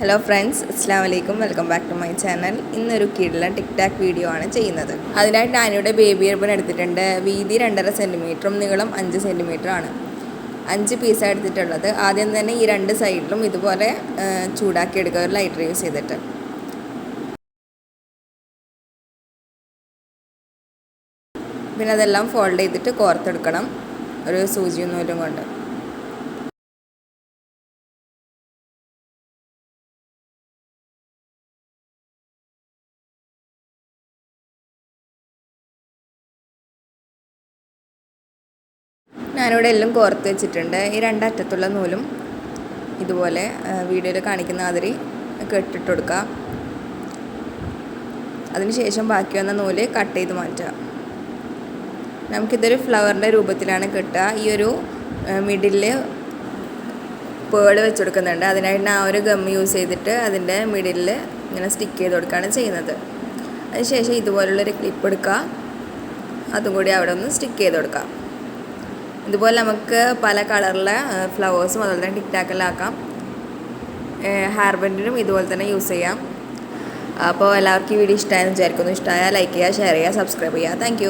Hello friends, അസ്സാം വലൈക്കും. Welcome back to my channel. ഇന്നൊരു കിടിലൻ ടിക് ടാക്ക് വീഡിയോ ആണ് ചെയ്യുന്നത്. അതിനായിട്ട് ഞാനിവിടെ ബേബി റിബൺ എടുത്തിട്ടുണ്ട്. വീതി 2.5 സെൻറ്റിമീറ്ററും നീളം 5 സെൻറ്റിമീറ്റർ ആണ്. 5 പീസാണ് എടുത്തിട്ടുള്ളത്. ആദ്യം തന്നെ ഈ 2 സൈഡിലും ഇതുപോലെ ചൂടാക്കി എടുക്കുക, ഒരു ലൈറ്റർ യൂസ് ചെയ്തിട്ട്. പിന്നെ അതെല്ലാം ഫോൾഡ് ചെയ്തിട്ട് കോർത്തെടുക്കണം ഒരു സൂചിയും നൂലും കൊണ്ട്. ഞാനിവിടെ എല്ലാം കോർത്ത് വെച്ചിട്ടുണ്ട്. ഈ 2 അറ്റത്തുള്ള നൂലും ഇതുപോലെ വീഡിയോയിൽ കാണിക്കുന്ന മാതിരി കെട്ടിട്ട് കൊടുക്കുക. അതിനുശേഷം ബാക്കി വന്ന നൂല് കട്ട് ചെയ്ത് മാറ്റുക. നമുക്കിതൊരു ഫ്ലവറിൻ്റെ രൂപത്തിലാണ് കിട്ടുക. ഈ ഒരു മിഡിലിൽ പേൾ വെച്ച് കൊടുക്കുന്നുണ്ട്. അതിനായിട്ട് ആ ഒരു ഗം യൂസ് ചെയ്തിട്ട് അതിൻ്റെ മിഡിലിൽ ഇങ്ങനെ സ്റ്റിക്ക് ചെയ്ത് കൊടുക്കുകയാണ് ചെയ്യുന്നത്. അതിനുശേഷം ഇതുപോലുള്ളൊരു ക്ലിപ്പ് എടുക്കുക, അതും കൂടി അവിടെ ഒന്ന് സ്റ്റിക്ക് ചെയ്ത് കൊടുക്കുക. ഇതുപോലെ നമുക്ക് പല കളറിലെ ഫ്ലവേഴ്സും അതുപോലെ തന്നെ ടിക് ടാക്കെല്ലാം ആക്കാം. ഹെയർ ബാൻഡിനും ഇതുപോലെ തന്നെ യൂസ് ചെയ്യാം. അപ്പോൾ എല്ലാവർക്കും ഈ വീഡിയോ ഇഷ്ടമായെന്ന് വിചാരിക്കുന്നു. ഇഷ്ടമായാൽ ലൈക്ക് ചെയ്യുക, ഷെയർ ചെയ്യുക, സബ്സ്ക്രൈബ് ചെയ്യുക. താങ്ക്